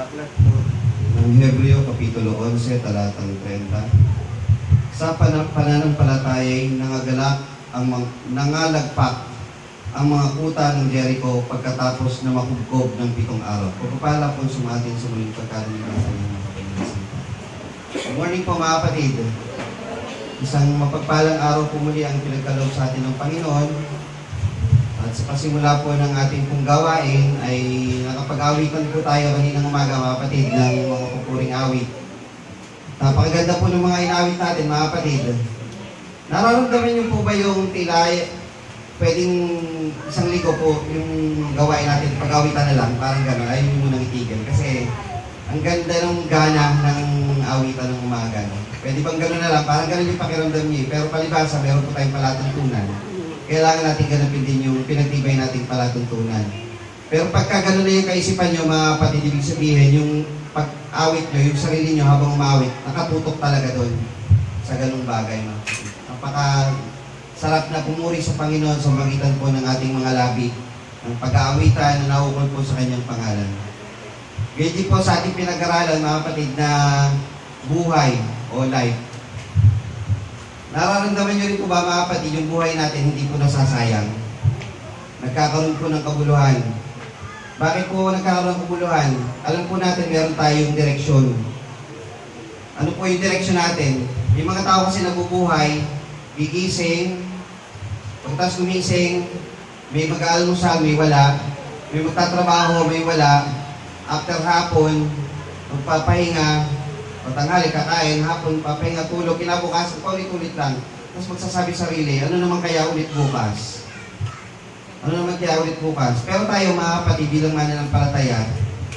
Aklat po ng Hebreo, Kapitulo 11, talatang 30. Sa pananampalataya'y nangalagpak ang mga kuta ng Jericho pagkatapos na makubkob ng 7 araw. Pagpapala po sumatin sa muling pagkarinig ng kanyang makapangyarihan. Good morning po mga kapatid. Isang mapagpalang araw po muli ang pinagkaloob sa atin ng Panginoon. At sa pasimula po ng ating pong gawain ay nakapag-awitan po tayo kaninang umaga mga kapatid ng mga pupuring awit. Napakaganda po ng mga inawit natin mga kapatid. Nararamdaman niyo po ba yung tila pwedeng isang linggo po yung gawain natin, pag-awitan na lang, parang gano'n, ayaw nyo munang itigil. Kasi ang ganda ng gana ng awitan ng umaga. No? Pwede bang gano'n na lang, parang gano'n yung pakiramdam niyo. Pero palibasa, meron po tayong palatuntunan. Kailangan natin ganapin din yung pinagtibay nating palatuntunan. Pero pagka gano'n na yung kaisipan nyo, mga kapatid, ibig sabihin, yung pag-awit nyo, yung sarili nyo habang umawit, nakatutok talaga doon sa ganung bagay. No? Sarap na pumuri sa Panginoon sa magitan po ng ating mga labi ng pag-aawitan na naukol po sa kanyang pangalan. Ganyan din po sa ating pinag-aralan, mga kapatid, na buhay o life. Nararamdaman nyo rin po ba, mga kapatid, yung buhay natin hindi po nasasayang? Nagkakaroon po ng kabuluhan. Bakit po nagkakaroon ng kabuluhan? Alam po natin meron tayong direksyon. Ano po yung direksyon natin? Yung mga tao kasi nabubuhay, gigising, pagtas gumising, may mag-aalmusal, may wala, may magtatrabaho, may wala, after hapon, magpapahinga, patanghali, kakain, hapon, papahinga, tulog, kinabukasan, paulit-ulit lang. Tapos magsasabi sarili, ano naman kaya ulit bukas? Ano naman kaya ulit bukas? Pero tayo mga kapatid, bilang mananampalataya,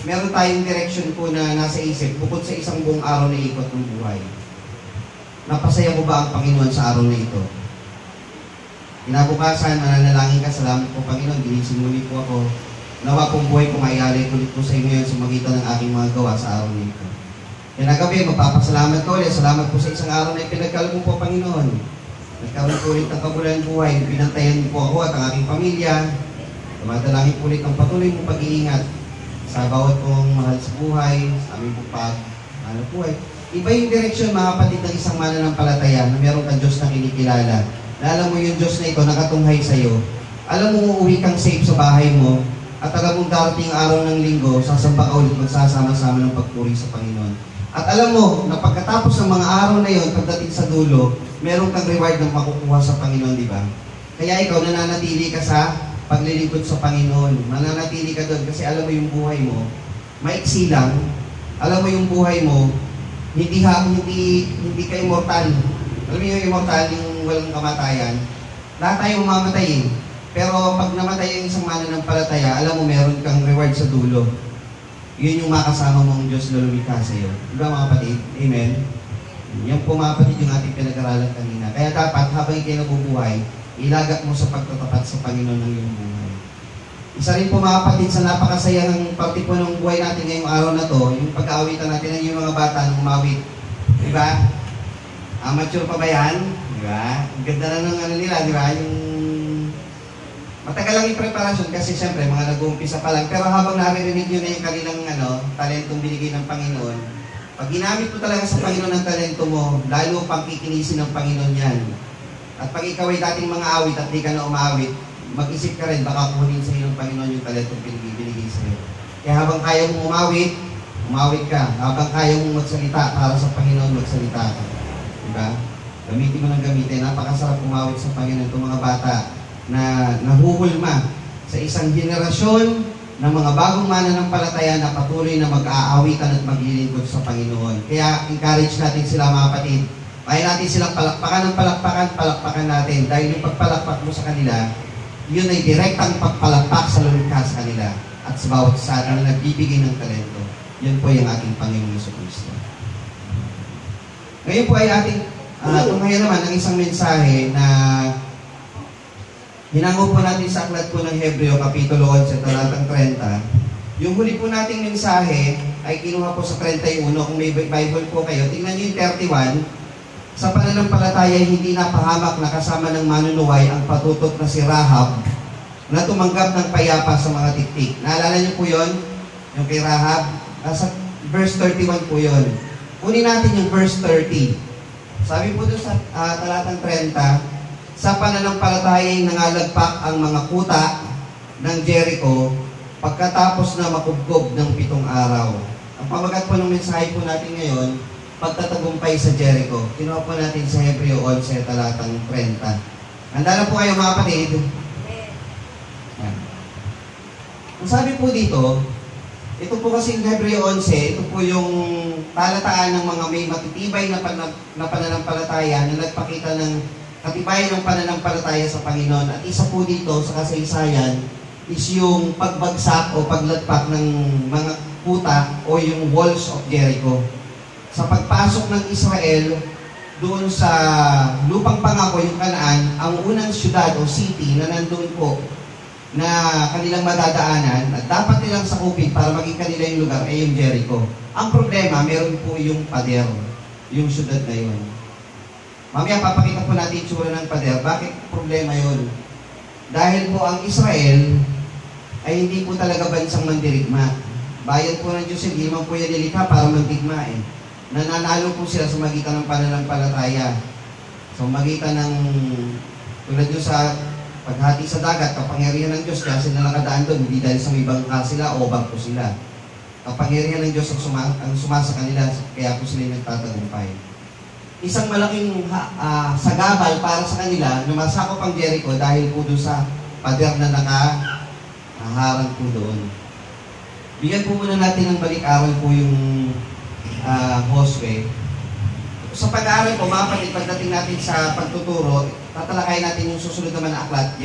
meron tayong direction po na nasa isip, bukod sa isang buong araw na ikot ng buhay. Napasaya mo ba ang Panginoon sa araw na ito? Kinabukasan, mananalangin ka, salamat po Panginoon, ginising muli po ako. Nawa pong buhay ko maialay ulit po sa inyo sa magitan ng aking mga gawa sa araw na ito. Kinagabi, magpapasalamat ko ulit. Salamat po sa isang araw na ipinagkaloob mo po Panginoon. Nagkaroon po ulit ng kabuluhan buhay, pinantayan po ako at ang aking pamilya. Tumadalangin po ulit ang patuloy mong pag-iingat sa bawat pong mahal sa buhay, sa aming pong buhay. Iba yung direksyon mga kapatid ng isang mananampalataya na meron kang Diyos na kinikilala. Na alam mo yung Diyos na ito nakatunghay sa iyo. Alam mo uuwi kang safe sa bahay mo at alam mong darating araw ng linggo, sasamba ka ulit magsasama-sama ng pagpuri sa Panginoon. At alam mo na pagkatapos ng mga araw na yon, pagdating sa dulo, meron kang reward na makukuha sa Panginoon, di ba? Kaya ikaw nananatili ka sa paglilingkod sa Panginoon. Nananatili ka doon kasi alam mo yung buhay mo, maiksi lang. Alam mo yung buhay mo, hindi ka immortal. Alam mo yung immortal, yung walang kamatayan. Lahat tayo mamamatay eh. Pero pag namatay yung isang mananampalataya, alam mo meron kang reward sa dulo. Yun yung makasama mong Diyos na lumikha sa iyo. Diba mga kapatid? Amen? Yan po mga kapatid yung ating pinag-aralan kanina. Kaya dapat habang ikay nabubuhay, ilagak mo sa pagtatapat sa Panginoon ng iyong buhay. Isa rin po mga kapatid sa napakasayang parte po ng buhay natin ngayong araw na to, yung pag-aawitan natin ng yung mga bata ng umawit. Diba? Amateur pa ba yan? Diba? Ang ganda na ng ano nila, diba? Yung matagal lang yung preparasyon kasi siyempre mga nag-uumpisa pa lang. Pero habang naririnig nyo na yung kanilang talentong binigay ng Panginoon, pag ginamit mo talaga sa Panginoon ang talento mo, lalo pang kikinisin ng Panginoon yan. At pag ikaw ay dating mga awit at di ka na umawit, mag-isip ka rin, baka kunin sa iyo ng Panginoon yung talentong binigay sa iyo. Kaya habang kaya mong umawit ka. Habang kaya mong magsalita para sa Panginoon, magsalita ka. Diba? Gamitin mo ng gamitin. Napakasarap umawit sa Panginoon itong mga bata na nahuhulma sa isang henerasyon ng mga bagong mananampalataya na patuloy na mag-aawitan at maglilingkod sa Panginoon. Kaya encourage natin sila mga kapatid. Kaya natin silang palakpakan ng palakpakan natin. Dahil yung pagpalakpak mo sa kanila, yun ay direktang pagpalakpak sa lumikha sa kanila at sa bawat isa na nagbibigay ng talento. Yun po yung ating Panginoon Jesucristo. Ngayon po ay ating tunghayan naman ng isang mensahe na hinango po natin sa aklat po ng Hebreo, Kapitulo 11, talatang 30. Yung huli po nating mensahe ay kinuha po sa 31. Kung may Bible po kayo, tingnan nyo yung 31. Sa pananampalataya, hindi napahamak na kasama ng manunuway ang patutot na si Rahab na tumanggap ng payapa sa mga tiktik. Naalala niyo po yon? Yung kay Rahab, Nasa verse 31 po yun. Kunin natin yung verse 30. Sabi po doon sa talatang 30, sa pananampalataya'y nangalagpak ang mga kuta ng Jericho pagkatapos na makubkob ng 7 araw. Ang pamagat po ng mensahe po natin ngayon, pagtatagumpay sa Jericho. Kinuha po natin sa Hebreo 11, talatang 30. Handa na po kayo mga kapatid? Yan. Ang sabi po dito, ito po kasi yung Hebreo 11, ito po yung talataan ng mga may matitibay na pananampalataya na nagpakita ng katibayan ng pananampalataya sa Panginoon. At isa po dito sa kasaysayan is yung pagbagsak o paglatpak ng mga kuta o yung walls of Jericho. Sa pagpasok ng Israel doon sa lupang pangako, yung Kanaan, ang unang syudad o city na nandun po na kanilang madadaanan at dapat nilang sakupin para maging kanila yung lugar ay yung Jericho. Ang problema, meron po yung pader, yung syudad na yun. Mamaya papakita po natin yung tsura ng pader. Bakit problema yun? Dahil po ang Israel ay hindi po talaga bansang mandirigma. Bayan po ng Diyos, hindi man po yan nilikha para mandigma eh. Nananalo po sila sa magitan ng pananampalataya. Sa magitan ng, tulad nyo sa paghati sa dagat, kapangyarihan ng Diyos, kaya sila nakadaan doon, hindi dahil sa may bangka sila o bangko sila. Kapangyarihan ng Diyos ang sumasa kanila, kaya po sila nagtatagumpay. Isang malaking sagabal para sa kanila na masakop ang Jericho dahil po doon sa pader na nakaharang po doon. Bigyan po muna natin ng balik-aral po yung Josue. Sa pag-aaral po, mga kapatid, pagdating natin sa pagtuturo, tatalakay natin yung susunod naman na aklat,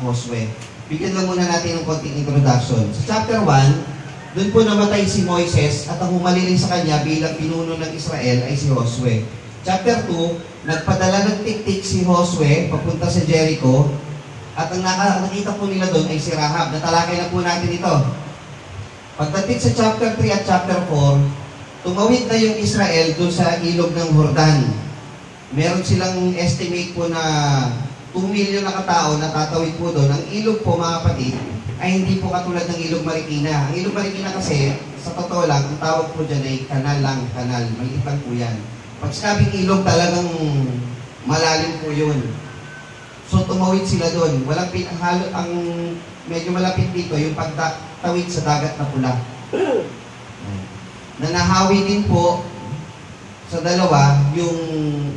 Josue. Bigyan lang muna natin ng konting introduction. Sa chapter 1, doon po namatay si Moises at ang humaliling sa kanya bilang pinuno ng Israel ay si Josue. Chapter 2, nagpadala ng tiktik si Josue papunta sa Jericho at ang nakita po nila doon ay si Rahab. Natalakay na po natin ito. Pagdating sa chapter 3 at chapter 4, tumawid na yung Israel doon sa ilog ng Jordan. Meron silang estimate po na 2 million na katao na tatawid po doon. Ang ilog po mga kapatid ay hindi po katulad ng ilog Marikina. Ang ilog Marikina kasi, sa totoo lang, ang tawag po dyan ay kanal lang, kanal. Maliit lang po yan. Pag sinabing ilog, talagang malalim po yun. So tumawid sila doon. Ang medyo malapit dito, yung pagtawid sa dagat na pula. Nanahawi din po sa dalawa yung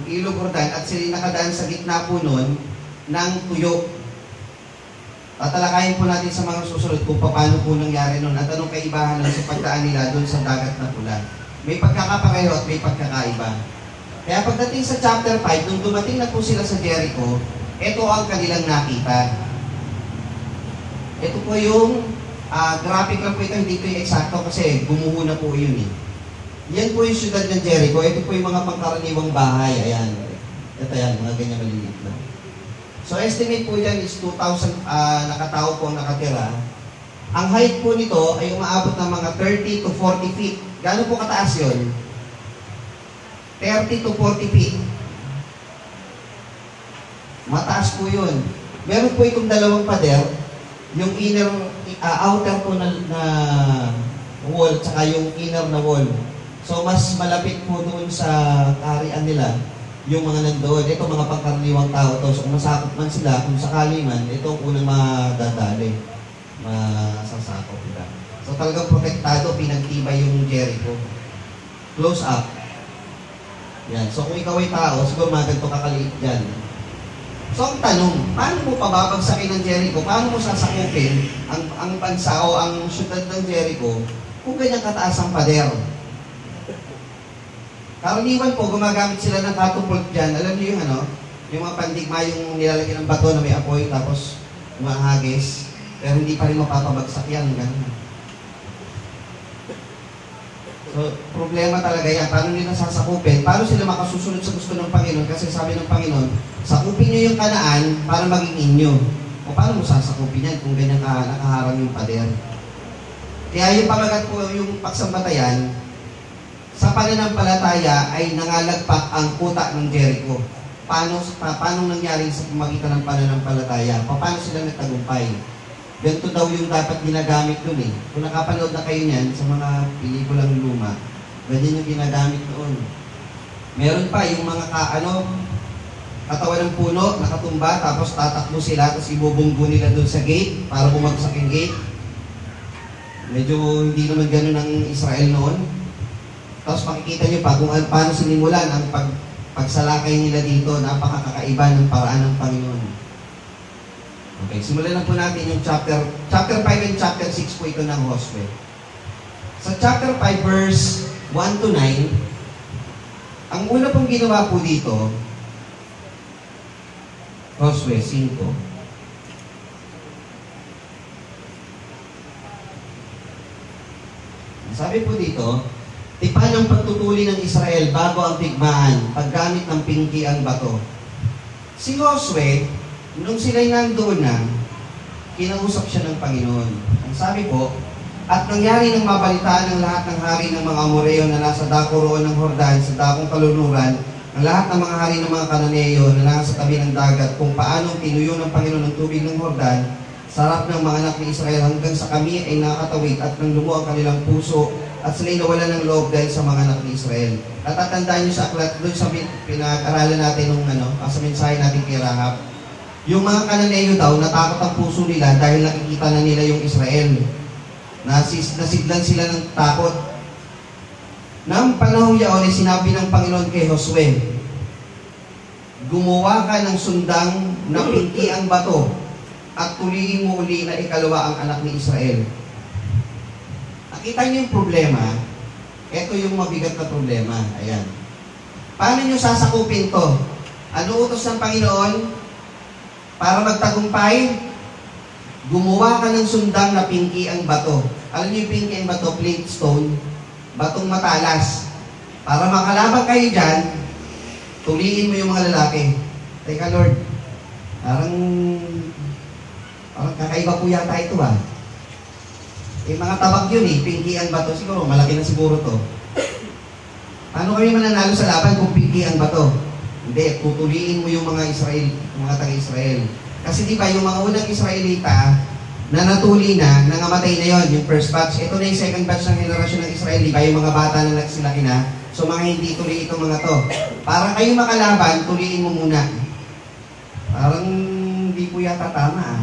ilog Jordan at sila nakadaan sa gitna po nun ng tuyo. Tatalakayin po natin sa mga susunod kung paano po nangyari nun at anong kaibahan nun sa pagdaan nila doon sa dagat na pula. May pagkakapareho at may pagkakaiba. Kaya pagdating sa chapter 5, nung dumating na po sila sa Jericho, ito ang kanilang nakita. Ito po yung graphic lang po ito, hindi ito yung eksakto kasi bumuho na po yun eh. Yan po yung syudad ng Jericho. Ito po yung mga pangkaraniwang bahay. Ayan. Ito yan, mga ganyan maliliit na. So estimate po dyan is 2,000 nakatao po ang nakatira. Ang height po nito ay umaabot ng mga 30 to 40 feet. Gaano po kataas yun? 30 to 40 feet. Mataas po yun. Meron po itong dalawang pader. Yung inner, outer po na wall, tsaka yung inner na wall. So, mas malapit po doon sa kaharian nila yung mga nandoon. Ito mga pangkaraniwang tao to. So, kung masakop man sila, kung sakali man, ito ang unang madadali. Masasakop nila. So, talagang protektado, pinagtibay yung Jericho. Close up. Yan. So, kung ikaw ay tao, siguro mga ganito kakaliit dyan. So, ang tanong, paano mo pababagsakin ng Jericho? Paano mo sasakupin ang bansa o ang syudad ng Jericho kung ganyan kataas ang pader? Karaniwan po, gumagamit sila ng catapult dyan. Alam niyo yung yung mga pandigma, yung nilalagyan ng bato na may apoy, tapos umahagis, pero hindi pa rin mapapabagsak yan. Ganun. So, problema talaga yan. Paano nila sasakupin? Paano sila makasusunod sa gusto ng Panginoon? Kasi sabi ng Panginoon, sakupin niyo yung Kanaan para maging inyo. O paano mo sasakupin yan kung ganyan nakaharang yung pader? Kaya yung pamagat po, yung pagsambatayan, sa pananampalataya ay nangalagpak ang kuta ng Jericho. Paano nangyari sa pamagitan ng pananampalataya? Paano sila nagtagumpay? ganito daw yung dapat ginagamit dun eh. Kung nakapanood na kayo niyan sa mga pelikulang luma, ganyan yung ginagamit noon. Meron pa yung mga katawan ng puno, nakatumba, tapos tatakbo sila, tapos ibubunggo nila dun sa gate para bumagsak yung gate. Medyo hindi naman ganun ang Israel noon. Tapos makikita nyo pa kung paano sinimulan ang pagsalakay nila dito, napakakaiba ng paraan ng Panginoon. Okay, simulan na po natin yung chapter 5 and chapter 6 po ito ng Josue. Sa chapter 5 verse 1 to 9, ang una pong ginawa po dito, Josue 5. Sabi po dito, tipan ang pagtutuli ng Israel bago ang tigmaan, paggamit ng pinki ang bato. Si Josue, nung sila'y nandoon na, kinausap siya ng Panginoon. Ang sabi po, at nangyari ng mabalitaan ng lahat ng hari ng mga Amoreo na nasa dako roon ng Jordan, sa dakong kaluluran, ang lahat ng mga hari ng mga Kananeo na nasa tabi ng dagat, kung paanong tinuyo ng Panginoon ng tubig ng Jordan, sa harap ng mga anak ni Israel hanggang sa kami ay nakatawid at nang lumuo ang kanilang puso at sila'y nawala ng loob dahil sa mga anak ni Israel. Natatandaan nyo sa aklat, doon sa pinag-aralan natin nung sa mensahe natin kay Rahab, yung mga Kananeo daw, natakot ang puso nila dahil nakikita na nila yung Israel. Nasidlan sila ng takot. Nang panahon yaon ay sinabi ng Panginoon kay Josue, gumawa ka ng sundang na pinki ang bato at tuliin mo uli na ikalawa ang anak ni Israel. Nakita niyo yung problema? Ito yung mabigat na problema. Ayan. Paano niyo sasakupin to? Ano utos ng Panginoon? Para magtagumpay, gumawa ka ng sundang na pinki ang bato. Alam niyo yung pinki ang bato? Flint stone. Batong matalas. Para makalaban kayo dyan, tuliin mo yung mga lalaki. Teka Lord, parang kakaiba po yata ito ah. Eh mga tabak yun eh, pinki ang bato. Siguro, malaki na siguro to. Paano kami mananalo sa laban kung pinki ang bato? Hindi, tutuliin mo yung mga Israel, yung mga taga-Israel. Kasi di ba, yung mga unang Israelita na natuli na, nangamatay na yon, yung first batch. Ito na yung second batch ng henerasyon ng Israel, di ba, yung mga bata na nagsilaki na. So mga hindi tuloy itong mga to. Para kayo makalaban, tuliin mo muna. Parang hindi po yata tama ah.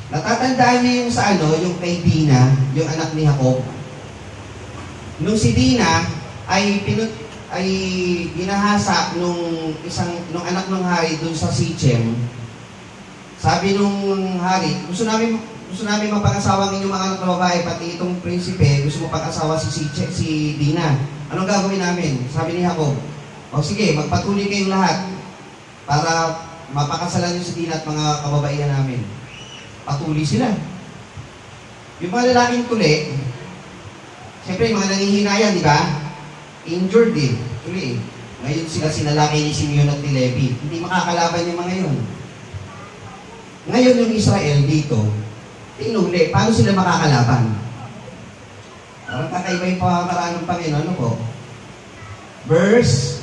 Natatandaan niyo yung sa yung kay Dina, yung anak ni Jacob. Nung si Dina ay ginahasa nung anak ng hari dun sa Sichem. Sabi nung hari, gusto namin mapag-asawa ng inyong mga anak na babae, pati itong prinsipe, gusto mo pag-asawa si Dina. Anong gagawin namin? Sabi ni Jacob, o sige, magpatuloy kayong lahat para mapakasalan niyo si Dina at mga kababaihan namin. Patuloy sila. Yung mga lalaking tuli, siyempre yung mga nangihinayan, di ba? Injured eh. Tuli eh. Ngayon sila sinalaki ni Simeon at ni Levi. Hindi makakalaban yung mga yun. Ngayon yung Israel dito, tinuli. Paano sila makakalaban? Parang kakaiba yung pamamaraan ng Panginoon. Ano po? Verse.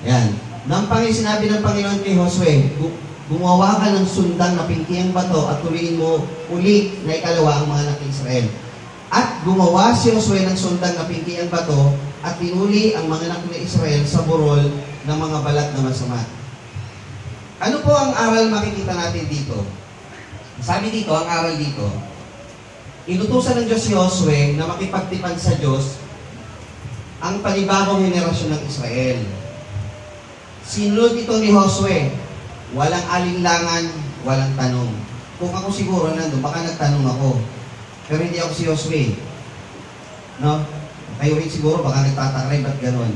Yan. Sinabi ng Panginoon kay Josue, gumawa ka ng sundang na pinki ang bato at tuliin mo uli na ikalawa ang mga anak ni Israel. At gumawa si Josue ng sundang na pinki ang bato at tinuli ang mga anak ni Israel sa burol ng mga balat na masama. Ano po ang aral makikita natin dito? Sabi dito, ang aral dito, inutusan ng Diyos si Josue na makipagtipan sa Diyos ang panibagong henerasyon ng Israel. Sinunod ito ni Josue, walang alinlangan, walang tanong. Kung ako siguro nandun, baka nagtanong ako. Pero hindi ako si Josue. No? Kayo rin siguro, baka nagtatakray, ba't ganon?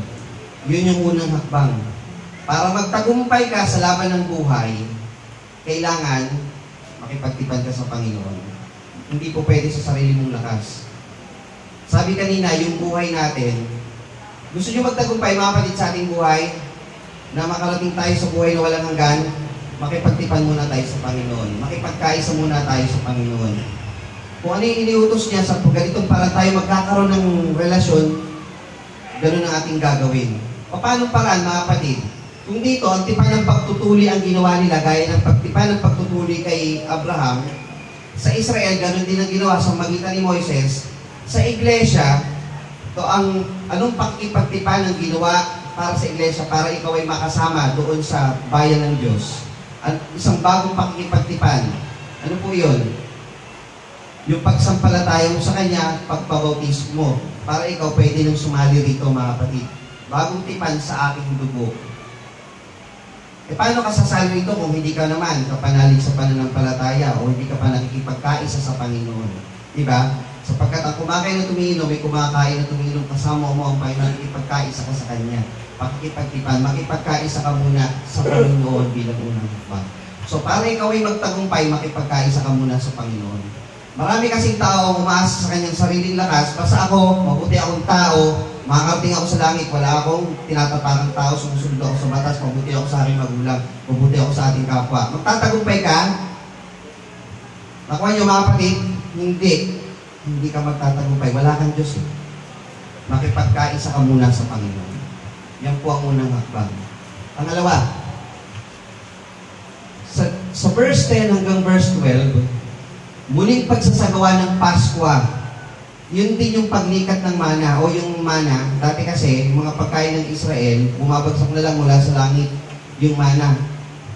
Yun yung unang hakbang. Para magtagumpay ka sa laban ng buhay, kailangan makipagtipan ka sa Panginoon. Hindi po pwede sa sarili mong lakas. Sabi kanina, yung buhay natin, gusto nyo magtagumpay, mga kapatid, sa ating buhay, na makarating tayo sa buhay na walang hanggan, makipagtipan muna tayo sa Panginoon. Makipagkaisa muna tayo sa Panginoon. Kung ano yung iniutos niya sa ganitong para tayo magkakaroon ng relasyon, ganun ang ating gagawin. Paano paraan, mga kapatid? Kung dito, ang tipan ng pagtutuli ang ginawa nila, gaya ng pagtipan ng pagtutuli kay Abraham, Sa Israel, ganun din ang ginawa sa magitan ni Moises. Sa iglesia, to ang anong pakipagtipan ang ginawa para sa iglesia, para ikaw ay makasama doon sa bayan ng Diyos. At isang bagong pakikipagtipan. Ano po yun? Yung pagsampalataya mo sa Kanya, pagpabautismo mo, para ikaw pwede nang sumali rito, mga kapatid. Bagong tipan sa aking dugo. E paano ka sasali rito kung hindi ka naman kapanalig sa pananampalataya o hindi ka pa nakikipagkaisa sa Panginoon? Diba? Sapagkat ang kumakain na tumiinom, may kumakain na tumiinom kasama mo ang Panginoon, nakikipagkaisa ka sa Kanya. Pakikipagtipan, makipagkaisa ka muna sa Panginoon bilang unang hakbang. So para ikaw ay magtagumpay, makipagkaisa ka muna sa Panginoon. Marami kasing tao umaasa sa kanyang sariling lakas. Basta ako, mabuti akong tao, makakarating ako sa langit, wala akong tinatapakang tao, sumusunod ako sa batas, mabuti ako sa aking magulang, mabuti ako sa ating kapwa. Magtatagumpay ka? Nakuha niyo mga kapatid? Hindi. Hindi ka magtatagumpay. Wala kang Diyos. Makipagkaisa ka muna sa Panginoon. Yan po ang unang hakbang. Pangalawa, sa verse 10 hanggang verse 12, muling pagsasagawa ng Paskwa. Yun din yung paglikat ng mana o yung mana. Dati kasi, yung mga pagkain ng Israel, bumabagsak na lang mula sa langit yung mana.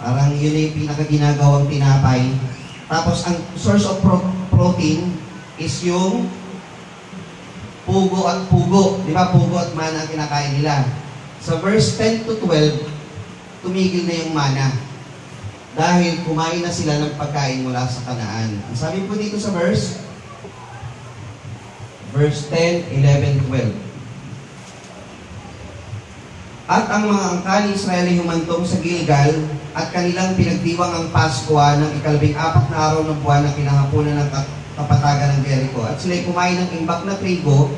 Parang yun yung pinakaginagawang tinapay. Tapos ang source of protein is yung pugo at pugo. Di ba? Pugo at mana ang kinakain nila. Sa verse 10 to 12, tumigil na yung mana. Dahil kumain na sila ng pagkain mula sa Kanaan. Ang sabi po dito sa verse 10, 11, 12. At ang mga angkan ni Israel ay humantong sa Gilgal at kanilang pinagdiwang ang Paskwa ng ika-14 na araw ng buwan na kinahaponan ng kapatagan ng Jericho. At sila'y kumain ng imbak na trigo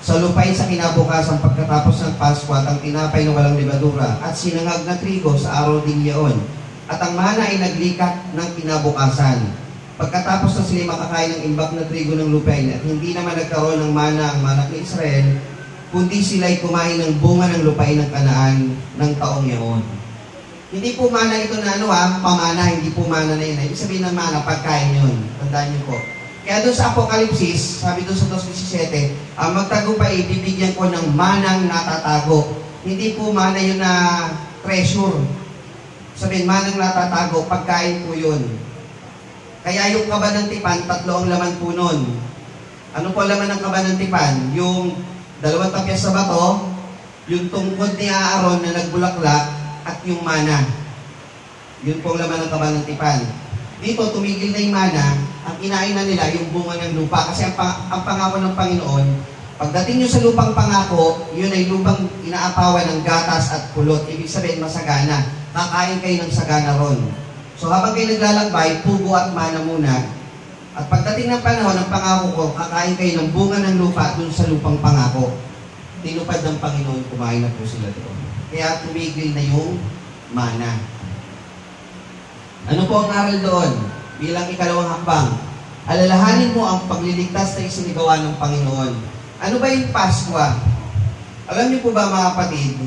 sa lupain sa kinabukasan pagkatapos ng Paskwa at ang tinapay na walang libadura at sinangag na trigo sa araw din yaon. At ang mana ay naglikat ng kinabukasan. Pagkatapos na sila makakain ng imbak na trigo ng lupain at hindi naman nagkaroon ng mana ang manak ni Israel, kundi sila'y kumain ng bunga ng lupain ng Kanaan ng taong yaon. Hindi po mana ito na pamana, hindi po mana na yun. Ibig sabihin ng mana, pagkain yun. Tandaan niyo po. Kaya doon sa Apokalipsis, sabi doon sa 2:17, ang magtagumpay, bibigyan ko ng manang natatago. Hindi po mana yun na treasure. Sabihin, manang natatago, pagkain po yun. Kaya yung kaba ng tipan, 3 ang laman po nun. Ano po laman ng kaba ng tipan? Yung 2 tapyas sa bato, yung tungkod ni Aaron na nagbulaklak, at yung mana. Yun po ang laman ng kaba ng tipan. Dito, tumigil na yung mana, ang kinain na nila yung bunga ng lupa. Kasi ang pangako ng Panginoon, pagdating nyo sa lupang pangako, yun ay lupang inaapawan ng gatas at pulot. Ibig sabihin, masagana. Kakain kayo ng sagana ron. So habang kayo naglalakbay, pugo at mana muna. At pagdating ng panahon ng pangako ko, kakain kayo ng bunga ng lupa dun sa lupang pangako. Tinupad ng Panginoon, kumain na po sila doon. Kaya tumigil na yung mana. Ano po ang aral doon? Bilang ikalawang hakbang, alalahanin mo ang pagliligtas na isinigawa ng Panginoon. Ano ba yung Paskwa? Alam niyo po ba mga kapatid,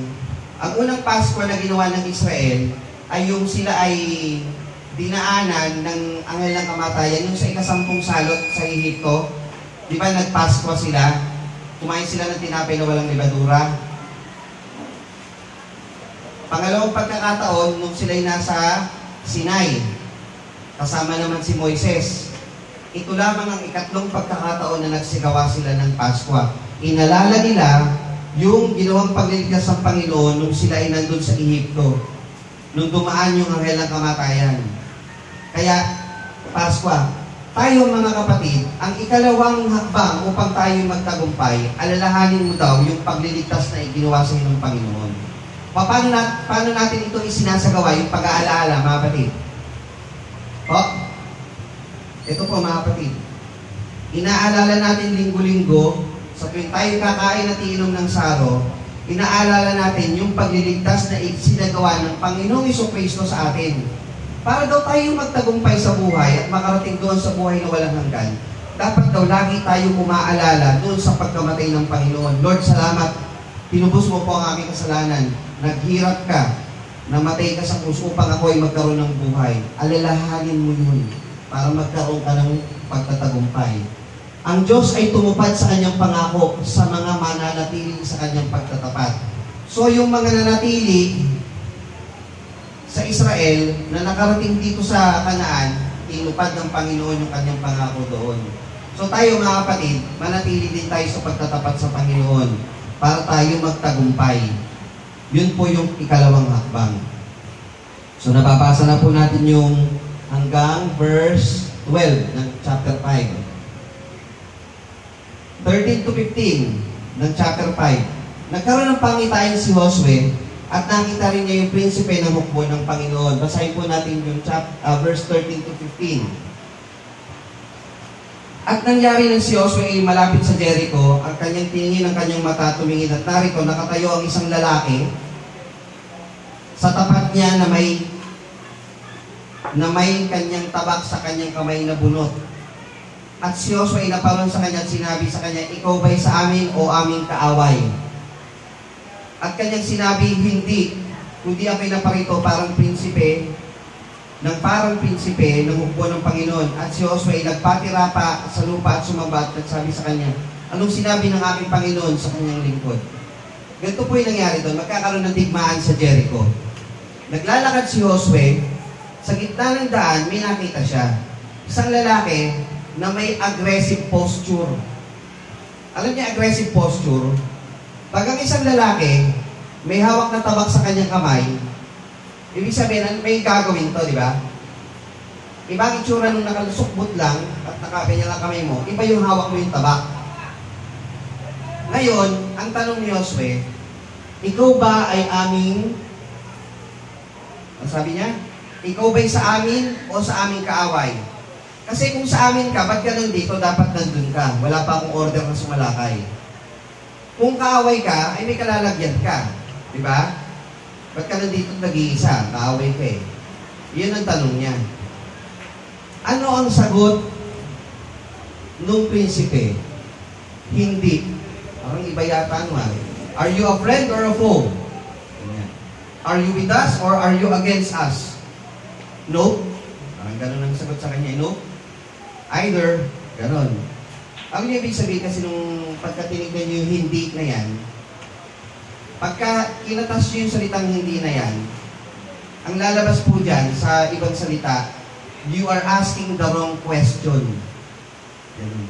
ang unang Paskwa na ginawa ng Israel ay yung sila ay dinaanan ng anghel ng kamatayan, yung sa ika-10 salot sa Ehipto. Di ba nagpaskwa sila? Kumain sila ng tinapay na walang libadura. Pangalawang pagkakataon, nung sila'y nasa Sinai, kasama naman si Moises. Ito lamang ang ikatlong pagkakataon na nagsigawa sila ng Paskwa. Inalala nila yung ginawang pagliligtas ng Panginoon nung sila ay nandun sa Ehipto, nung dumaan yung anghel ng kamatayan. Kaya, Paskwa, tayo mga kapatid, ang ikalawang hakbang upang tayo magtagumpay, alalahanin mo daw yung pagliligtas na ginawa sa ng Panginoon. Paano natin ito isinasagawa, yung pag-aalaala, mga kapatid? Ito po mga kapatid, inaalala natin linggo-linggo, sa tuwing tayo kakain at iinom ng saro, inaalala natin yung pagliligtas na isinagawa ng Panginoong Jesucristo sa atin. Para daw tayo magtagumpay sa buhay at makarating doon sa buhay na walang hanggan, dapat daw lagi tayo umaalala doon sa pagkamatay ng Panginoon. Lord, salamat. Tinubos mo po ang aking kasalanan. Naghirap ka. Namatay ka sa krus upang ako ay magkaroon ng buhay. Alalahanin mo yun. para magkaroon ka ng pagtatagumpay. Ang Diyos ay tumupad sa kanyang pangako sa mga mananatili sa kanyang pagtatapat. So yung mga nanatili sa Israel na nakarating dito sa Kanaan, tinupad ng Panginoon yung kanyang pangako doon. So tayo mga kapatid, manatili din tayo sa pagtatapat sa Panginoon para tayo magtagumpay. Yun po yung ikalawang hakbang. So nababasa na po natin yung hanggang verse 12 ng chapter 5. 13 to 15 ng chapter 5. Nagkaroon ng pangitain si Josue at nakita rin niya yung prinsipe ng hukbo ng Panginoon. Basahin po natin yung verse 13 to 15. At nangyari ng si Josue ay malapit sa Jericho, ang kanyang tiningin ng kanyang mata tumingin at narito nakatayo ang isang lalaki sa tapat niya na may kanyang tabak sa kanyang kamay na bunot. At si Josue ay naparoon sa kanya at sinabi sa kanya, ikaw ba'y sa amin o aming kaaway? At kanyang sinabi, hindi, kundi ako'y naparito parang prinsipe ng hukbo ng Panginoon. At si Josue ay nagpatira pa sa lupa at sumamba at nagsabi sa kanya, anong sinabi ng aking Panginoon sa kanyang lingkod? Ganito po yung nangyari doon, magkakaroon ng digmaan sa Jericho. Naglalakad si Josue, sa gitna ng daan, may nakita siya. Isang lalaki na may aggressive posture. Alam niya aggressive posture? Pag ang isang lalaki, may hawak na tabak sa kanyang kamay, ibig sabihin, may gagawin to, di ba? Ibang itsura nung nakalusukbot lang at nakakanya lang kamay mo, iba yung hawak mo yung tabak. Ngayon, ang tanong ni Josue, ikaw ba ay aming, ang sabi niya, ikaw ba'y sa amin o sa aming kaaway? Kasi kung sa amin ka, ba't ka nandito, dapat nandun ka. Wala pa akong order na sumalakay. Kung kaaway ka, ay may kalalagyan ka. Di ba? Ba't ka nandito nag-iisa? Kaaway ka eh. Yun ang tanong niya. Ano ang sagot nung prinsipe? Hindi. Parang iba yata naman. Are you a friend or a foe? Are you with us or are you against us? No. Parang ganun ang sagot sa kanya. No. Either, ganun. Ang ibig sabihin kasi nung pagkatinignan niyo yung hindi na yan, pagka kinatas niyo yung salitang hindi na yan, ang lalabas po dyan sa ibang salita, you are asking the wrong question. Ganun.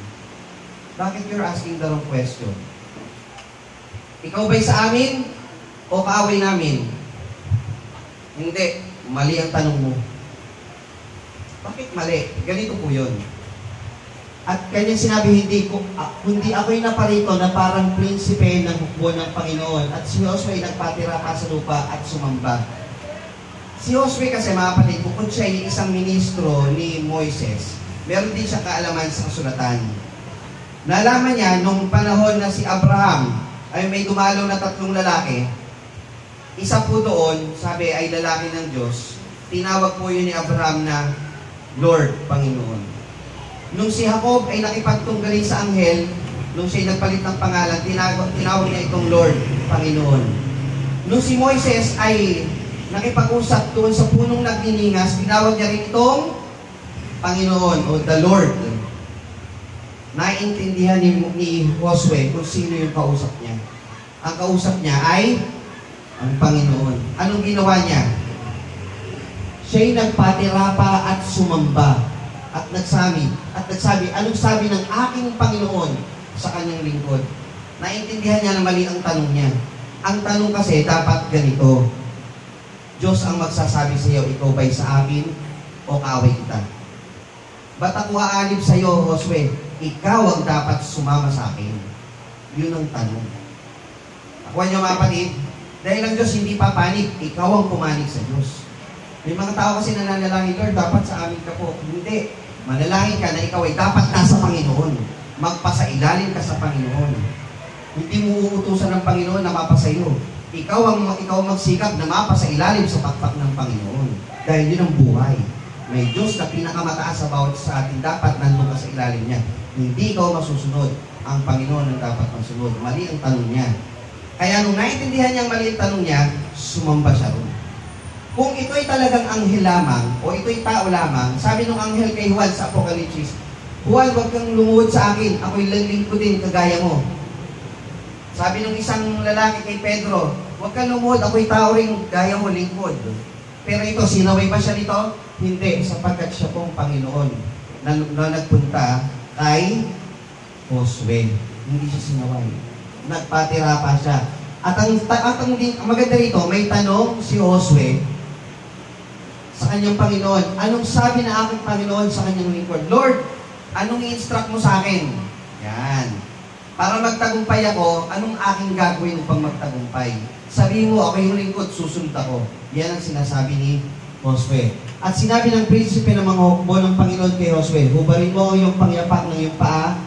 Bakit you're asking the wrong question? Ikaw ba'y sa amin o kaaway namin? Hindi. Mali ang tanong mo. Bakit mali? Ganito po yun. At kanyang sinabi, kundi ako'y naparito na parang prinsipe ng hukbo ng Panginoon. At si Josue ay nagpatira pa sa lupa at sumamba. Si Josue kasi mga kapatid, bukod siya ay isang ministro ni Moises, meron din siya kaalaman sa kasulatan. Nalaman niya, nung panahon na si Abraham ay may dumalaw na 3 lalaki, isa po doon, sabi ay lalaki ng Diyos, tinawag po yun ni Abraham na Lord, Panginoon. Nung si Jacob ay nakipagtunggali sa anghel, nung siya'y nagpalit ng pangalan, tinawag niya itong Lord, Panginoon. Nung si Moises ay nakipag-usap doon sa punong nagniningas, tinawag niya rin itong Panginoon o the Lord. Naiintindihan ni Josue kung sino yung kausap niya. Ang kausap niya ay ang Panginoon. Anong ginawa niya? Siya'y nagpatira pa at sumamba. At nagsabi, anong sabi ng aking Panginoon sa kanyang lingkod? Naintindihan niya na mali ang tanong niya. Ang tanong kasi, dapat ganito. Diyos ang magsasabi sa iyo, ikaw ba'y sa akin o kaaway kita? Ba't ako aanib sa iyo, Josue? Ikaw ang dapat sumama sa akin. Yun ang tanong. Nakuha niyo mga kapatid, dahil ang Diyos hindi papanig, ikaw ang pumanig sa Diyos. May mga tao kasi nananalangin, Lord, dapat sa amin ka po. Hindi. Manalangin ka na ikaw ay dapat nasa Panginoon. Magpasailalim ka sa Panginoon. Hindi mo uutusan ng Panginoon na mapasayo. Ikaw ang magsikap na mapasailalim sa pakpak ng Panginoon. Dahil yun ang buhay. May Diyos na pinakamataas sa bawat sa atin. Dapat nandun ka sa ilalim niya. Hindi ikaw masusunod. Ang Panginoon ang dapat masunod. Mali ang tanong niya. Kaya nung naintindihan niyang mali ang tanong niya, sumamba siya ron. Kung ito'y talagang anghel lamang, o ito'y tao lamang, sabi ng anghel kay Juan sa Apokalipsis, Juan, huwag kang lumuhod sa akin, ako'y lilingkudin kagaya mo. Sabi ng isang lalaki kay Pedro, huwag kang lumuhod, ako'y tao rin gaya mo, lingkod. Pero ito, sinaway ba siya nito? Hindi, sapagkat siya pong Panginoon na nagpunta kay Josue. Hindi siya sinaway. Nagpatira pa siya. At ang maganda rito, may tanong si Josue sa kanyang Panginoon. Anong sabi na aking Panginoon sa kanyang lingkod? Lord, anong i-instruct mo sa akin? Yan. Para magtagumpay ako, anong aking gagawin upang magtagumpay? Sabihin mo, ako yung lingkod, susunod ako. Yan ang sinasabi ni Josue. At sinabi ng prinsipe ng mga hukbo ng Panginoon kay Josue, hubarin mo ang iyong pangyapak ng iyong paa,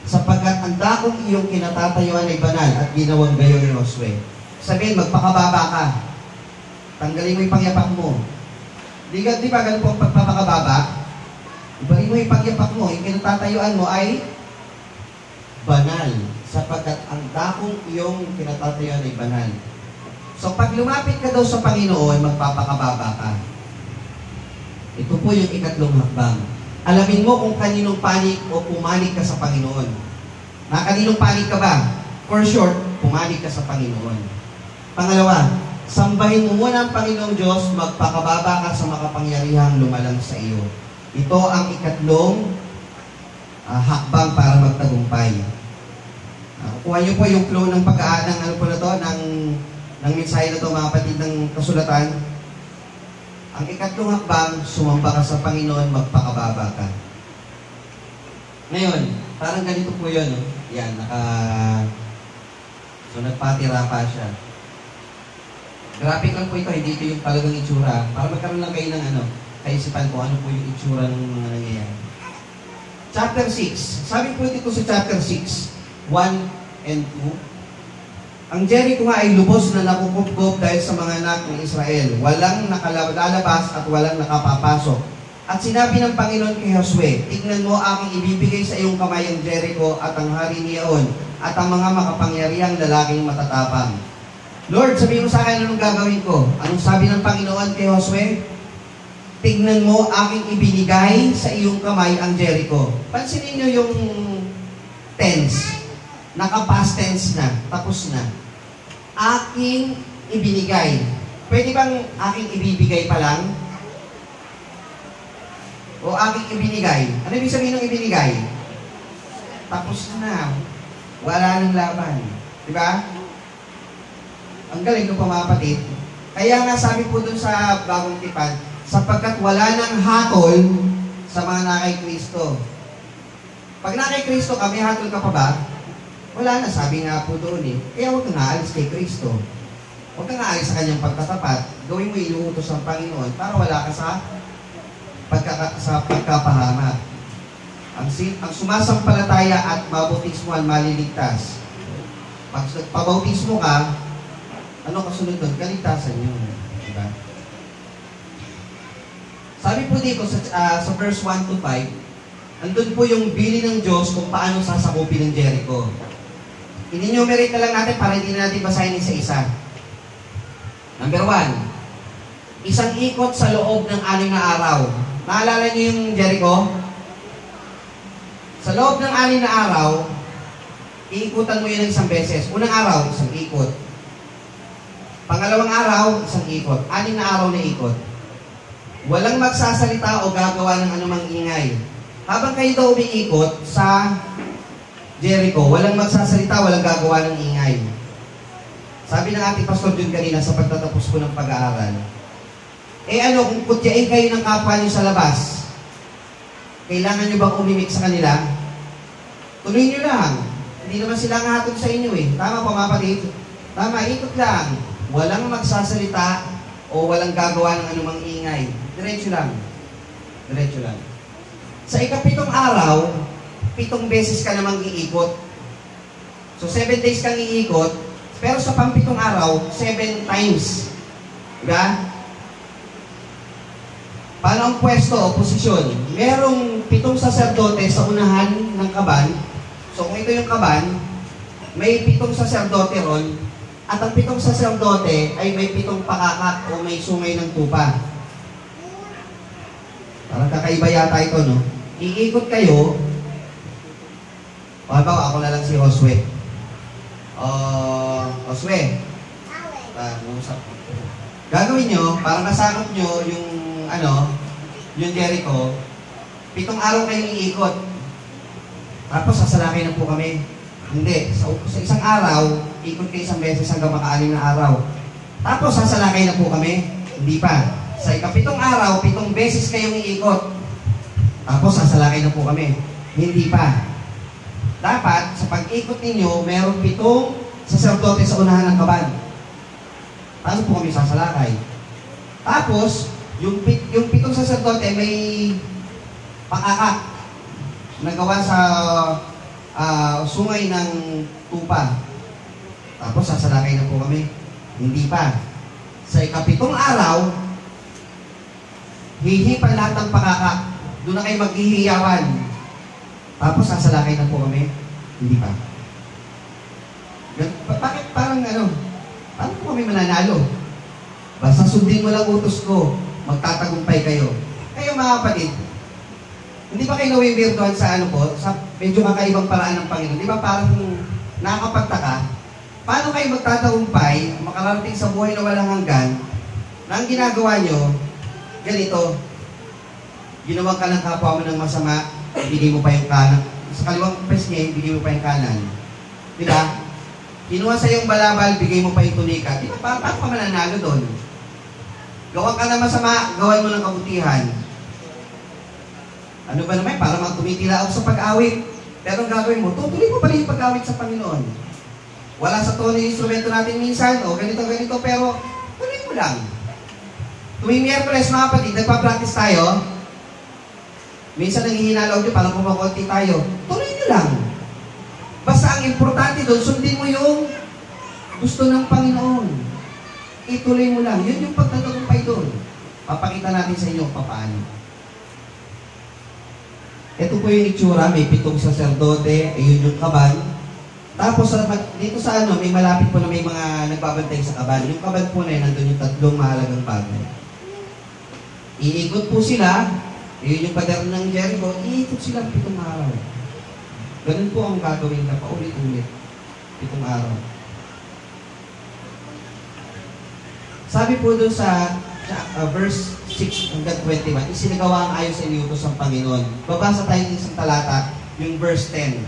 sapagkat ang dakong iyong kinatatayuan ay banal at ginawang gayon ni Josue. Sabihin, magpakababa ka. Tanggalin mo yung pangyapak mo. Di ba ganun po ang pagpapakababa? Hubarin mo yung pangyapak mo, yung kinatatayuan mo ay banal, sapagkat ang dakong iyong kinatatayuan ay banal. So pag lumapit ka daw sa Panginoon, magpapakababa ka. Ito po yung ikatlong hakbang. Alamin mo kung kaninong panig o pumanig ka sa Panginoon. Na kaninong panig ka ba? For short, pumanig ka sa Panginoon. Pangalawa, sambahin mo muna ang Panginoong Diyos, magpakababa ka sa makapangyarihang lumalang sa iyo. Ito ang ikatlong hakbang para magtagumpay. Kuha niyo po yung flow ng pag-aanang ng mensahe na to, mga kapatid ng kasulatan. Ang ikatlong hakbang, sumamba ka sa Panginoon, magpakababa ka. Ngayon, parang ganito po yun. No? Yan, so nagpatira pa siya. Graphic lang po ito, hindi ito yung talagang itsura. Para magkaroon lang kayo ng kaisipan ko ano po yung itsura ng mga nangyayari. Chapter 6. Sabi po dito sa chapter 6, 1 and 2, ang Jericho nga ay lubos na nakukupkop dahil sa mga anak ng Israel. Walang nakalalabas at walang nakapapasok. At sinabi ng Panginoon kay Josue, tignan mo aking ibibigay sa iyong kamay ang Jericho at ang hari niyaon at ang mga makapangyarihang lalaking matatapang. Lord, sabihin mo sa akin anong gagawin ko. Anong sabi ng Panginoon kay Josue? Tignan mo aking ibinigay sa iyong kamay ang Jericho. Pansinin niyo yung tense. Naka-past tense na. Tapos na. Aking ibinigay. Pwede bang aking ibibigay pa lang? O aking ibinigay? Ano ibig sabihin ng ibinigay? Tapos na. Wala nang laban. Diba? Ang galing ng pamapatid. Kaya nga sabi po dun sa Bagong Tipan, sapagkat wala nang hatol sa mga nakay Kristo. Pag nakay Kristo ka, may hatol ka pa ba? Wala na, sabi nga po doon eh. Kaya huwag kang aalis kay Kristo. Huwag kang aalis sa kanyang pagtatapat. Gawin mo inuutos ng Panginoon para wala ka sa pagkapahamak. Ang sumasampalataya at mabautismuhan maliligtas. Pag nagpabautismo ka, ano kasunod doon? Kaligtasan yun. Diba? Sabi po dito sa verse 1 to 5, andun po yung bili ng Diyos kung paano sasakupin ng Jericho. I-enumerate na lang natin para hindi na natin basahin isa-isa. Number 1, isang ikot sa loob ng 6 na araw. Naalala niyo yung Jericho? Sa loob ng 6 na araw, iikutan mo yun ng isang beses. Unang araw, isang ikot. Pangalawang araw, isang ikot. 6 na araw na ikot. Walang magsasalita o gagawa ng anumang ingay. Habang kayo daw umiikot sa Jericho, walang magsasalita, walang gagawa ng ingay. Sabi ng ating pastor dun kanina sa pagtatapos ko ng pag-aaral, kung kutyain kayo ng kapwa nyo sa labas, kailangan nyo bang umimik sa kanila? Tuloy nyo lang. Hindi naman sila nga hatod sa inyo eh. Tama po mga kapatid? Tama, ikot lang. Walang magsasalita o walang gagawa ng anumang ingay. Diretso lang. Diretso lang. Sa ikapitong araw, 7 beses ka namang iikot. So, 7 days kang iikot, pero sa pampitong araw, 7 times. Diba? Paano ang pwesto o posisyon? Merong 7 saserdote sa unahan ng kaban. So, kung ito yung kaban, may 7 saserdote ron. At ang 7 saserdote ay may 7 pakakak o may sungay ng tupa. Parang kakaiba yata ito, no? Iikot kayo. O, halimbawa, ako na lang si Josue. Josue. Gagawin nyo, parang nasakop nyo yung, yung Jericho, 7 araw kayong iikot. Tapos, sasalakay na po kami. Hindi. Sa isang araw, ikot kayo 1 beses hanggang maka-6 na araw. Tapos, sasalakay na po kami. Hindi pa. Sa ika-7 araw, 7 beses kayong iikot. Tapos, sasalakay na po kami. Hindi pa. Dapat, sa pag-ikot ninyo, meron 7 saserdote sa unahan ng kaban. Paano po kami sasalakay? Tapos, yung 7 saserdote may pakakak na gawa sa sungay ng tupa. Tapos, sasalakay na po kami. Hindi pa. Sa ika-7 araw, hihipan lahat ng pakakak. Doon na kayo maghihiyawan. Tapos, sasalakay na po kami. Hindi pa. Bakit parang paano po kami mananalo? Basta sundin mo lang utos ko, magtatagumpay kayo. Kayo mga kapatid, hindi ba kayo nawiwirtuhan sa sa medyo kakaibang paraan ng Panginoon? Di ba parang nakakapagtaka? Paano kayo magtatagumpay, makararating sa buhay na walang hanggan, na ang ginagawa nyo, ganito, ginawa ka ng kapwa mo ng masama, bigay mo pa yung kanan. Sa kaliwang pes niya, bigay mo pa yung kanan. Di ba? Kinuha sa iyong balabal, bigay mo pa yung tunika. Di ba? Paano ka mananalo doon? Gawa ka na masama, gawan mo ng kabutihan. Ano ba naman? Para magtumitila ako sa pag-awit. Pero ang gagawin mo, tutuloy mo pa rin yung pag-awit sa Panginoon. Wala sa tono yung instrumento natin minsan, o ganito, pero tuloy mo lang. Tuwing Miyerkules, mga kapatid, nagpa-practice tayo. Minsan nanghihinalaw nyo, parang kumakonti tayo. Tuloy nyo lang. Basta ang importante doon, sundin mo yung gusto ng Panginoon. Ituloy mo lang. Yun yung pagtatagumpay doon. Papakita natin sa inyo paano. Ito po yung itsura. May 7 saserdote. Ayun yung kaban. Tapos dito sa may malapit po na may mga nagbabantay sa kaban. Yung kaban po na yun, nandun yung 3 mahalagang bagay. Iikot po sila. Ayun yung pader ng Jericho. Iikot sila 7 araw. Ganun po ang gagawin na paulit-ulit 7 araw. Sabi po doon sa verse 6 hanggang 21, isinagawa ang ayon sa iniutos ng Panginoon. Babasa tayo ng isang talata, yung verse 10.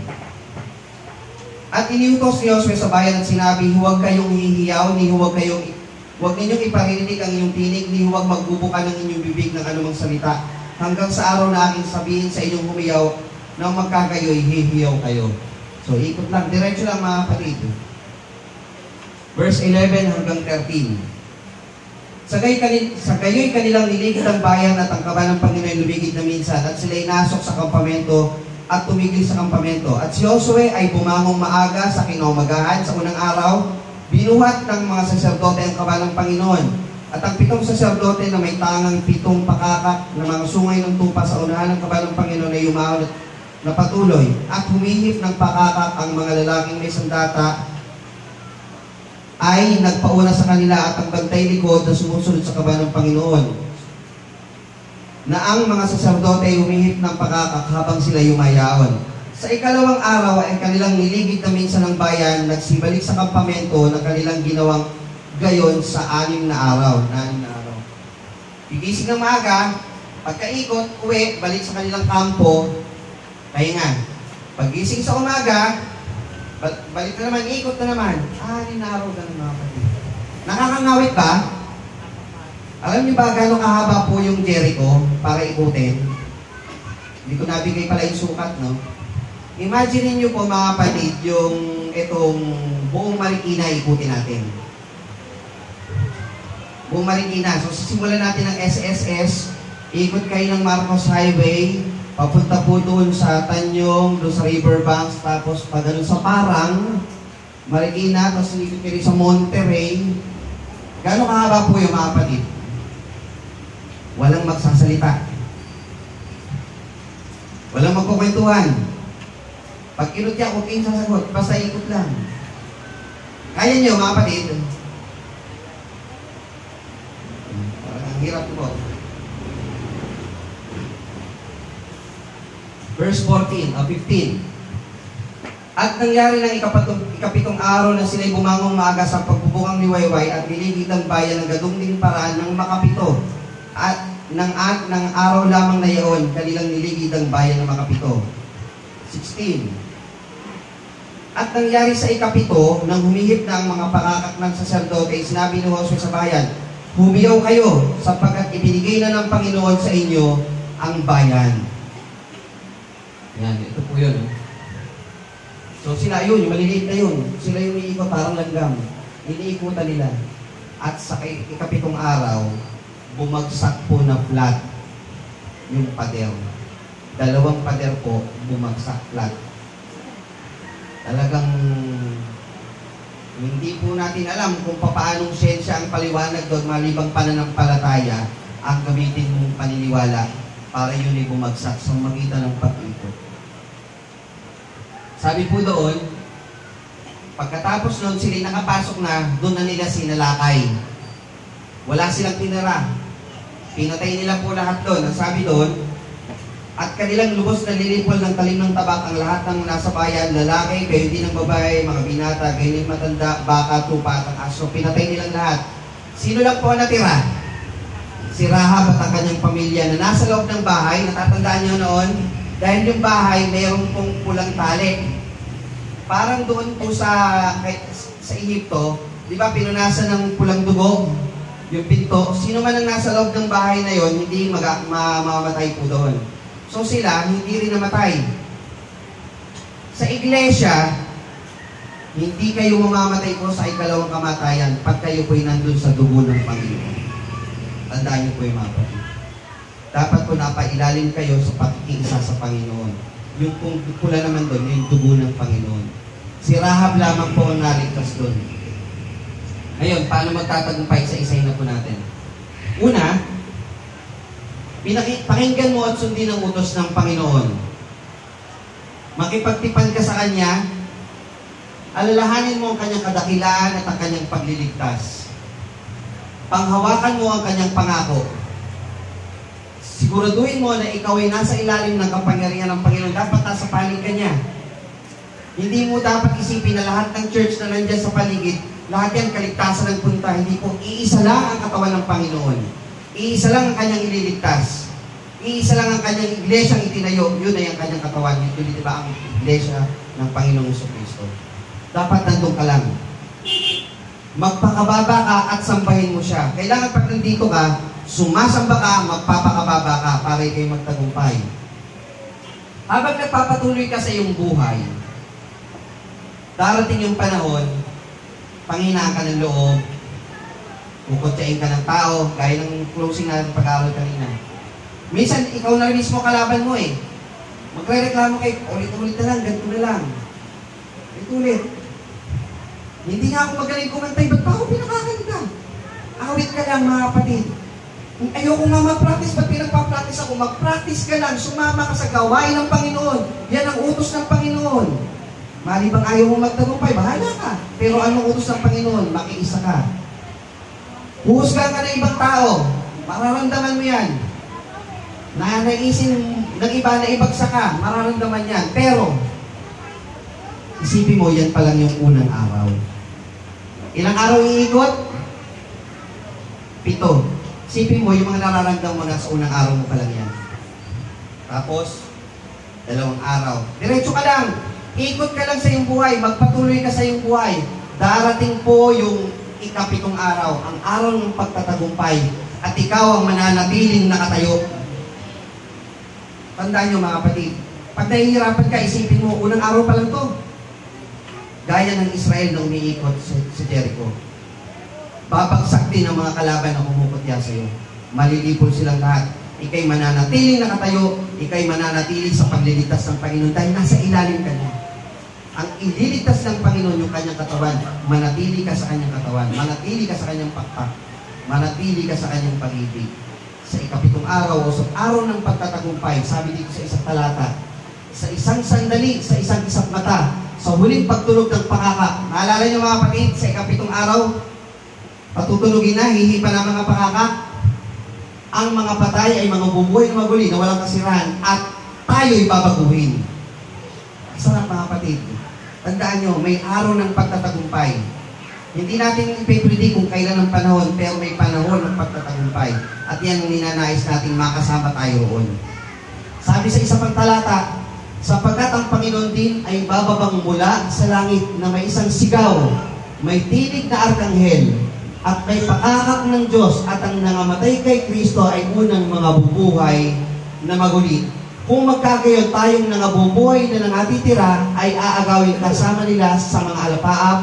At iniutos ni Josue sa bayan at sinabi, huwag kayong hihiyaw, huwag ninyong iparinig ang inyong tinig, ni huwag magbubuka ng inyong bibig ng anumang salita, hanggang sa araw na aking sabihin sa inyong humiyaw, nang magkakayo'y hihiyaw kayo. So, ikot lang. Diretso lang mga kapatid. Verse 11 hanggang 13. Sa gayo'y kanilang niligid ang bayan at ang kaban ng Panginoon lumigid na minsan at sila'y nasok sa kampamento at tumigil sa kampamento. At si Josue ay bumangong maaga sa kinaumagahan sa unang araw, binuhat ng mga saserdote ang kaban ng Panginoon. At ang 7 saserdote na may tangang 7 pakakak na mga sungay ng tupa sa unahan ng kaban ng Panginoon ay umahon na patuloy at humihip ng pakakak ang mga lalaking may sandata ay nagpauna sa kanila at ang bantay likod na sumusunod sa kaban ng Panginoon. Na ang mga saserdote ay humihip ng pakakak habang sila yumayaon. Sa ikalawang araw ay kanilang niligid na minsan ng bayan, nagsibalik sa kampamento na kanilang ginawang gayon sa 6 na araw. Gigising ng maaga, pagkaikot, uwi, balik sa kanilang kampo, pahinga. Pag-gising sa umaga, balik na naman, ikot na naman. 6 na araw na mga kapatid. Nakakangawit ba? Alam niyo ba gano'ng kahaba po yung Jericho para ikutin? Hindi ko nabigay pala yung sukat, no? Imagine niyo po mga kapatid, yung itong buong Marikina ikutin natin. Buong Marikina. So, sisimulan natin ng SSS, ikot kayo ng Marcos Highway, papunta po doon sa Tanyong, doon sa Riverbanks, tapos pag doon sa Parang, Marikina, tapos ikot kayo sa Monterrey. Gano'ng kahaba po yung mga kapatid? Walang magsasalita. Walang magkukwentuhan. Pag kinut niya, okay sasagot. Basta ikot lang. Kaya niyo, mga kapatid? Parang ang hirap po. Verse 14, 15. At nangyari ng ikapitong araw na sila'y bumangong maaga sa pagbubukang liwayway at niligid ang bayan ng gadungding paraan ng makapito. At ng araw lamang na iyon, kanilang niligid ang bayan ng makapito. 16. At nangyari sa ikapito, nang humihip na ang mga pakakak ng saserdote, sinabi ni Josue sa bayan, humiyaw kayo, sapagkat ibinigay na ng Panginoon sa inyo ang bayan. Yan, ito po yun. So sila yun, yung maliliit na yun. Sila yung iikot parang langgam. Iniikutan nila. At sa ikapitong araw, bumagsak po na flat yung pader. 2 pader po, bumagsak flat. Talagang hindi po natin alam kung paanong siyensya ang paliwanag doon, malibang pananampalataya ang gamitin mong paniniwala para yun ay bumagsak sa magitan ng pag-ikot. Sabi po doon, pagkatapos noon sila nakapasok na, doon na nila sinalakay. Wala silang tinira. Pinatay nila po lahat doon. Ang sabi doon, at kanilang lubos na lilipol ng talim ng tabak ang lahat ng nasa bayan, lalaki, kayo din ng babae, mga binata, ganyan matanda, baka, tupa, at aso. Pinatay nilang lahat. Sino lang po natira? Si Rahab at ang kanyang pamilya na nasa loob ng bahay. Natatandaan niyo noon, dahil yung bahay, mayroon pong pulang tali. Parang doon po sa Ehipto, di ba pinunasan ng pulang dugo yung pinto. Sino man ang nasa loob ng bahay na yon, hindi mamamatay po doon. So sila, hindi rin namatay. Sa iglesia, hindi kayo mamamatay po sa ikalawang kamatayan pag kayo po'y nandun sa dugo ng Panginoon. Tandaan niyo po yung mga kapatid. Dapat po napailalim kayo sa pakikiisa sa Panginoon. Yung pula naman doon, yung dugo ng Panginoon. Si Rahab lamang po ang naligtas doon. Ngayon, paano magtatagumpay sa isay na po natin? Una, pakinggan mo at sundin ang utos ng Panginoon. Makipagtipan ka sa Kanya, alalahanin mo ang Kanyang kadakilaan at ang Kanyang pagliligtas. Panghawakan mo ang Kanyang pangako. Siguraduhin mo na ikaw ay nasa ilalim ng kapangyarihan ng Panginoon. Dapat nasa panig ka niya. Hindi mo dapat isipin na lahat ng church na nandiyan sa paligid, lahat yan kaligtasan ng punta. Hindi po, iisa lang ang katawan ng Panginoon. Iisa lang ang kanyang ililigtas. Iisa lang ang kanyang iglesyang itinayo. Yun ay ang kanyang katawan. Yun, di ba, ang iglesia ng Panginoong Jesucristo. Dapat nandun ka lang. Magpakababa ka at sambahin mo siya. Kailangan pag nandito ka, sumasamba ka, magpapakababa ka para kayo magtagumpay. Habang nagpapatuloy ka sa iyong buhay, darating yung panahon, panghinaan ka ng loob, kukutsain ka ng tao, gaya ng closing natin pag-aaral kanina. Minsan, ikaw na rin mismo kalaban mo eh. Magre-reklamo kayo, ulit-ulit na lang, ganito na lang. Ulit-ulit. Hindi nga ako magaling kumantay, ba't pa ako pinakakanta? Awit ka lang mga kapatid. Ayoko nga mag-practice, ba't pinagpa-practice ako? Mag-practice ka lang, sumama ka sa gawain ng Panginoon. Yan ang utos ng Panginoon. Malibang ayaw mo magtagumpay, bahala ka. Pero anong utos ng Panginoon? Makiisa ka. Huhusgan ka ng ibang tao. Mararamdaman mo yan. Naisin ng iba na ibagsak ka, mararamdaman yan. Pero, isipin mo, yan pa lang yung unang araw. Ilang araw iikot? 7. Isipin mo, yung mga nararamdaman mo na sa unang araw mo pa lang yan. Tapos, 2 araw. Diretso ka lang. Ikot ka lang sa iyong buhay. Magpatuloy ka sa iyong buhay. Darating po yung 7 araw. Ang araw ng pagtatagumpay. At ikaw ang mananatiling nakatayo. Tandaan nyo mga kapatid. Pag nahihirapan ka, isipin mo, unang araw pa lang to. Gaya ng Israel na umiikot sa Jericho. Babagsak din ang mga kalaban na kumukutya sa iyo. Malilipol silang lahat. Ika'y mananatiling nakatayo, ika'y mananatiling sa pagliligtas ng Panginoon dahil nasa ilalim ka niya. Ang ililigtas ng Panginoon yung kanyang katawan, manatili ka sa kanyang katawan, manatili ka sa kanyang pakpak, manatili ka sa kanyang pag-ibig. Sa 7 araw o sa araw ng pagtatagumpay, sabi dito sa isang talata, sa isang sandali, sa isang isang mata, sa huling pagtulog ng pakaka. Naalala niyo mga kapatid, sa ikapitong araw, patutulugin na, hihipa na mga pakaka. Ang mga patay ay mga bubuhay na maguli na walang kasirahan at tayo'y babaguhin. Sarap mga kapatid. Tandaan nyo, may araw ng pagtatagumpay. Hindi natin ipipredict kung kailan ang panahon, pero may panahon ng pagtatagumpay. At yan ang ninanais natin makasama tayo roon. Sabi sa isa pang talata, sapagkat ang Panginoon din ay bababang mula sa langit na may isang sigaw, may tinig na arkanghel, at may pakakak ng Diyos, at ang nangamatay kay Kristo ay unang mga bubuhay na maguli. Kung magkagayon tayong nangabubuhay na nangatitira, ay aagawin kasama nila sa mga alapaap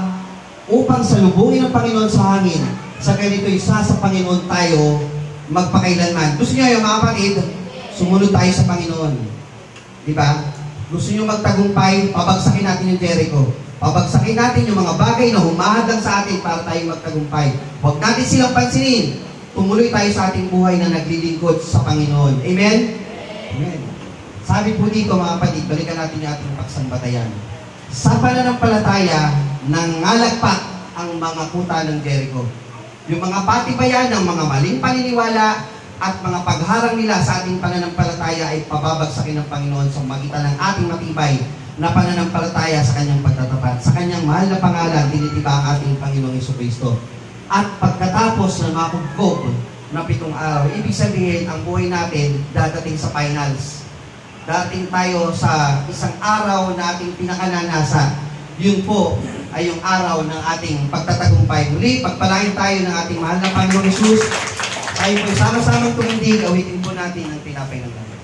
upang salubungin ang Panginoon sa hangin. Sa ganito isa sa Panginoon tayo magpakailanman. Gusto niyo yung mga kapatid, sumunod tayo sa Panginoon. Di ba? Gusto niyo magtagumpay, pabagsakin natin yung Jericho. Pabagsakin natin yung mga bagay na humahadlang sa atin para tayo magtagumpay. Huwag natin silang pansinin. Tumuloy tayo sa ating buhay na naglilingkod sa Panginoon. Amen? Amen. Sabi po dito mga kapatid, balikan natin yung ating pagsambatayan. Sa pananampalataya, nangalagpak ang mga kuta ng Jericho. Yung mga patibayan ng mga maling paniniwala at mga pagharang nila sa ating pananampalataya ay pababagsakin ng Panginoon sa magitan ng ating matibay na pananampalataya sa kanyang pagtatapat. Sa kanyang mahal na pangalan, dinitiba ang ating Panginoong Jesucristo. At pagkatapos ng mga kugkog na 7 araw, ibig sabihin, ang buhay natin dadating sa finals. Dating tayo sa isang araw na ating pinakananasa. Yun po ay yung araw ng ating pagtatagumpay. Muli, pagpalain tayo ng ating mahal na Panginoong Jesus. Tayo po sama-samang tumindig, awitin po natin ang tinapay ng Panginoon.